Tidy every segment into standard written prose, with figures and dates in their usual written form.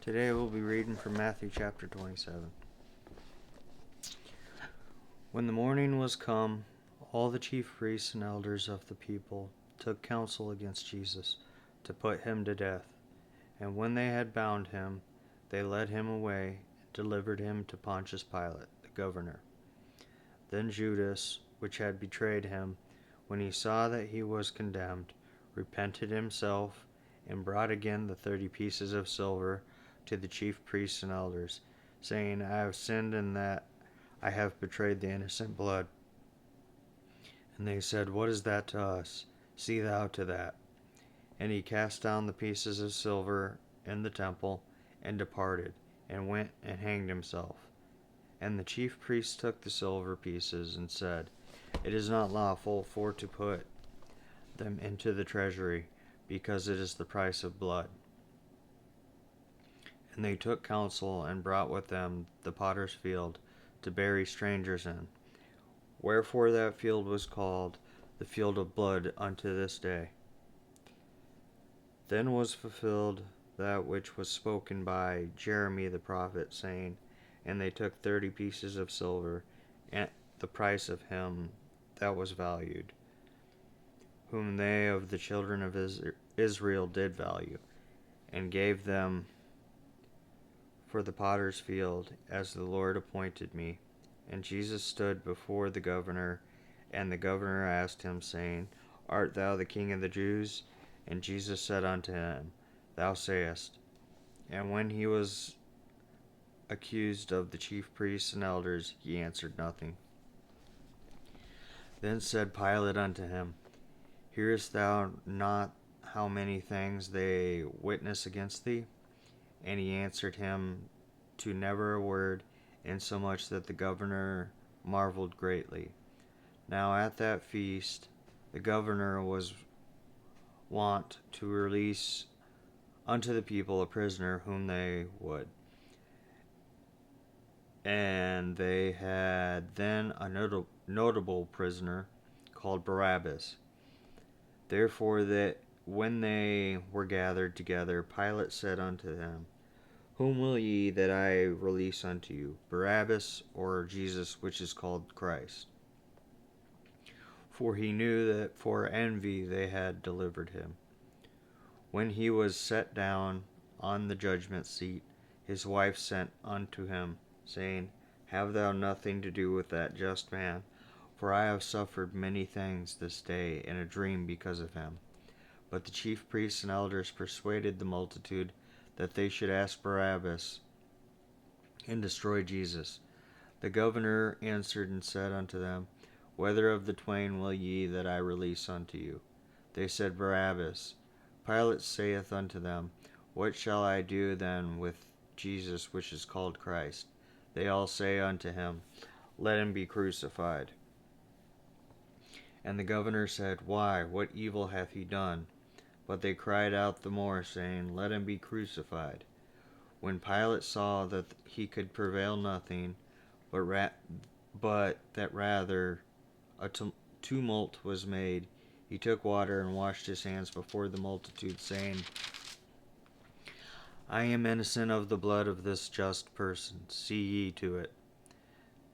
Today we'll be reading from Matthew chapter 27. When the morning was come, all the chief priests and elders of the people took counsel against Jesus to put him to death. And when they had bound him, they led him away and delivered him to Pontius Pilate, the governor. Then Judas, which had betrayed him, when he saw that he was condemned, repented himself, and brought again the 30 pieces of silver to the chief priests and elders, saying, I have sinned in that I have betrayed the innocent blood. And they said, What is that to us? See thou to that. And he cast down the pieces of silver in the temple, and departed, and went and hanged himself. And the chief priests took the silver pieces, and said, It is not lawful for to put them into the treasury, because it is the price of blood. And they took counsel, and brought with them the potter's field, to bury strangers in. Wherefore that field was called the field of blood unto this day. Then was fulfilled that which was spoken by Jeremy the prophet, saying, And they took 30 pieces of silver, and the price of him that was valued, whom they of the children of Israel did value, and gave them for the potter's field, as the Lord appointed me. And Jesus stood before the governor, and the governor asked him, saying, Art thou the King of the Jews? And Jesus said unto him, Thou sayest. And when he was accused of the chief priests and elders, he answered nothing. Then said Pilate unto him, Hearest thou not how many things they witness against thee? And he answered him to never a word, insomuch that the governor marveled greatly. Now at that feast the governor was wont to release unto the people a prisoner whom they would. And they had then a notable prisoner called Barabbas. Therefore that when they were gathered together, Pilate said unto them, Whom will ye that I release unto you, Barabbas, or Jesus, which is called Christ? For he knew that for envy they had delivered him. When he was set down on the judgment seat, his wife sent unto him, saying, Have thou nothing to do with that just man, for I have suffered many things this day in a dream because of him. But the chief priests and elders persuaded the multitude that they should ask Barabbas, and destroy Jesus. The governor answered and said unto them, Whether of the twain will ye that I release unto you? They said, Barabbas. Pilate saith unto them, What shall I do then with Jesus, which is called Christ? They all say unto him, Let him be crucified. And the governor said, Why, what evil hath he done? But they cried out the more, saying, Let him be crucified. When Pilate saw that he could prevail nothing, but that rather a tumult was made, he took water and washed his hands before the multitude, saying, I am innocent of the blood of this just person. See ye to it.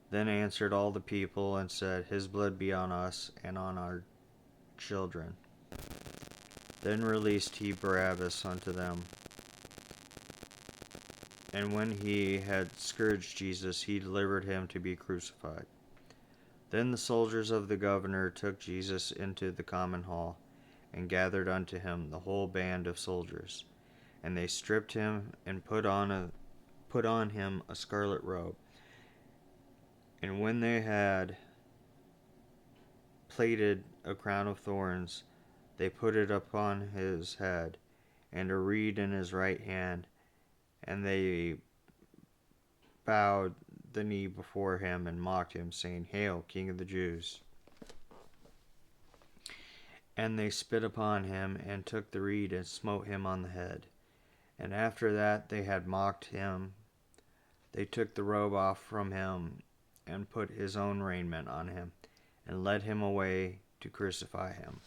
Then answered all the people and said, His blood be on us and on our children. Then released he Barabbas unto them. And when he had scourged Jesus, he delivered him to be crucified. Then the soldiers of the governor took Jesus into the common hall, and gathered unto him the whole band of soldiers. And they stripped him, and put on him a scarlet robe. And when they had plaited a crown of thorns, they put it upon his head, and a reed in his right hand, and they bowed the knee before him, and mocked him, saying, Hail, King of the Jews! And they spit upon him, and took the reed, and smote him on the head. And after that they had mocked him, they took the robe off from him, and put his own raiment on him, and led him away to crucify him.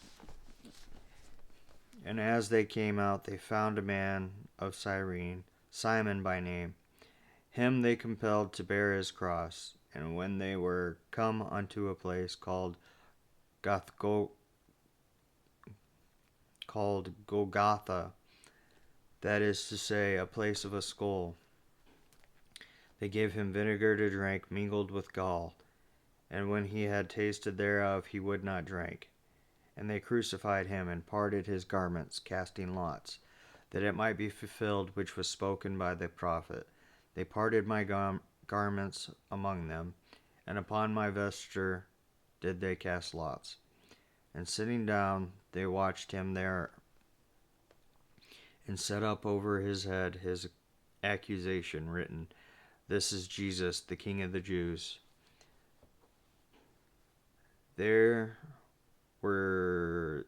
And as they came out, they found a man of Cyrene, Simon by name. Him they compelled to bear his cross, and when they were come unto a place called Golgotha, that is to say, a place of a skull, they gave him vinegar to drink mingled with gall, and when he had tasted thereof, he would not drink. And they crucified him, and parted his garments, casting lots, that it might be fulfilled which was spoken by the prophet. They parted my garments among them, and upon my vesture did they cast lots. And sitting down, they watched him there, and set up over his head his accusation written, This is Jesus, the King of the Jews. There were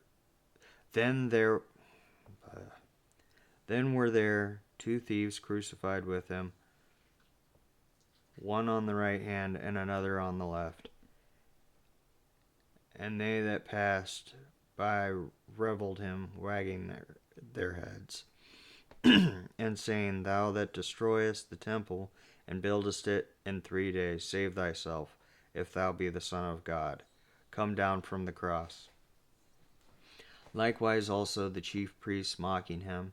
then were there two thieves crucified with him, one on the right hand and another on the left. And they that passed by reviled him, wagging their heads, and saying, Thou that destroyest the temple, and buildest it in 3 days, save thyself, if thou be the Son of God. Come down from the cross. Likewise also the chief priests, mocking him,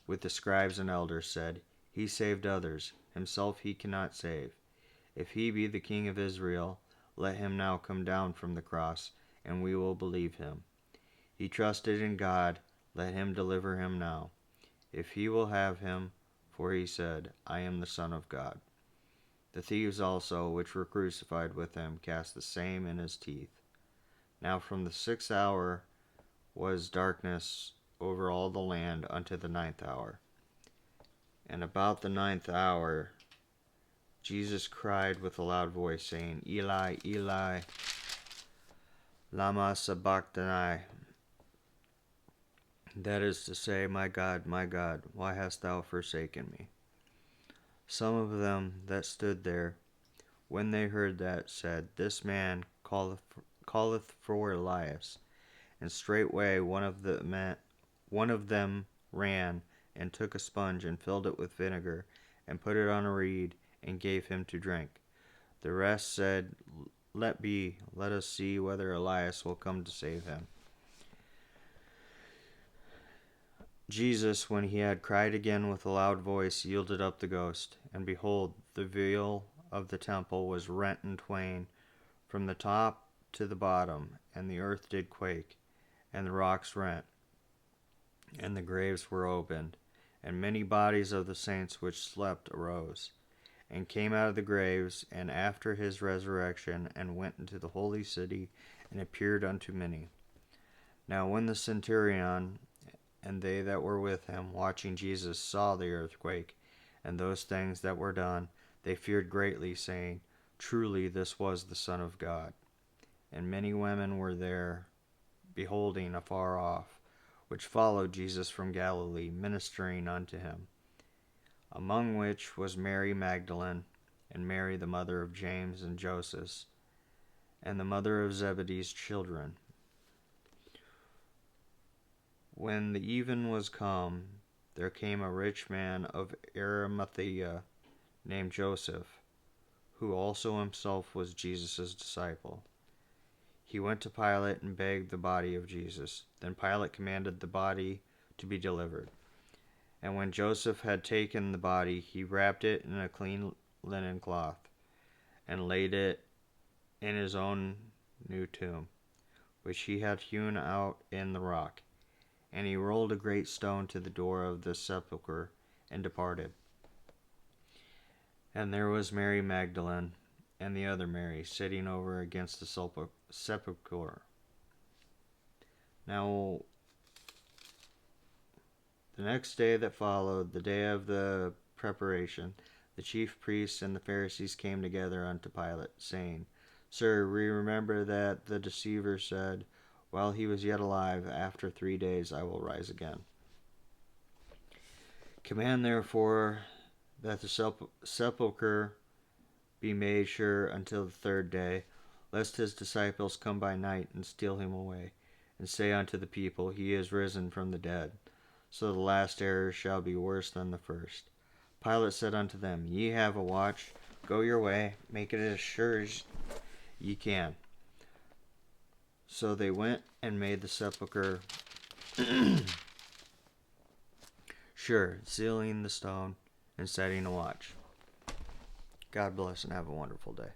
with the scribes and elders, said, He saved others, himself he cannot save. If he be the King of Israel, let him now come down from the cross, and we will believe him. He trusted in God, let him deliver him now, if he will have him, for he said, I am the Son of God. The thieves also, which were crucified with him, cast the same in his teeth. Now from the 6th hour was darkness over all the land unto the 9th hour. And about the 9th hour Jesus cried with a loud voice, saying, Eli, Eli, lama sabachthani? That is to say, my God, why hast thou forsaken me? Some of them that stood there, when they heard that, said, This man calleth for Elias. And straightway one of them ran, and took a sponge, and filled it with vinegar, and put it on a reed, and gave him to drink. The rest said, Let be, let us see whether Elias will come to save him. Jesus, when he had cried again with a loud voice, yielded up the ghost. And behold, the veil of the temple was rent in twain, from the top to the bottom, and the earth did quake, and the rocks rent, and the graves were opened, and many bodies of the saints which slept arose, and came out of the graves, and after his resurrection, and went into the holy city, and appeared unto many. Now when the centurion and they that were with him, watching Jesus, saw the earthquake, and those things that were done, they feared greatly, saying, Truly this was the Son of God. And many women were there, beholding afar off, which followed Jesus from Galilee, ministering unto him, among which was Mary Magdalene, and Mary the mother of James and Joseph, and the mother of Zebedee's children. When the even was come, there came a rich man of Arimathea, named Joseph, who also himself was Jesus' disciple. He went to Pilate and begged the body of Jesus. Then Pilate commanded the body to be delivered. And when Joseph had taken the body, he wrapped it in a clean linen cloth, and laid it in his own new tomb, which he had hewn out in the rock. And he rolled a great stone to the door of the sepulchre, and departed. And there was Mary Magdalene, and the other Mary, sitting over against the sepulchre. Now the next day that followed, the day of the preparation, the chief priests and the Pharisees came together unto Pilate, saying, Sir, we remember that the deceiver said, while he was yet alive, after 3 days I will rise again. Command therefore that the sepulchre be made sure until the 3rd day, lest his disciples come by night and steal him away, and say unto the people, He is risen from the dead. So the last error shall be worse than the first. Pilate said unto them, Ye have a watch. Go your way. Make it as sure as ye can. So they went and made the sepulchre sure, sealing the stone and setting a watch. God bless and have a wonderful day.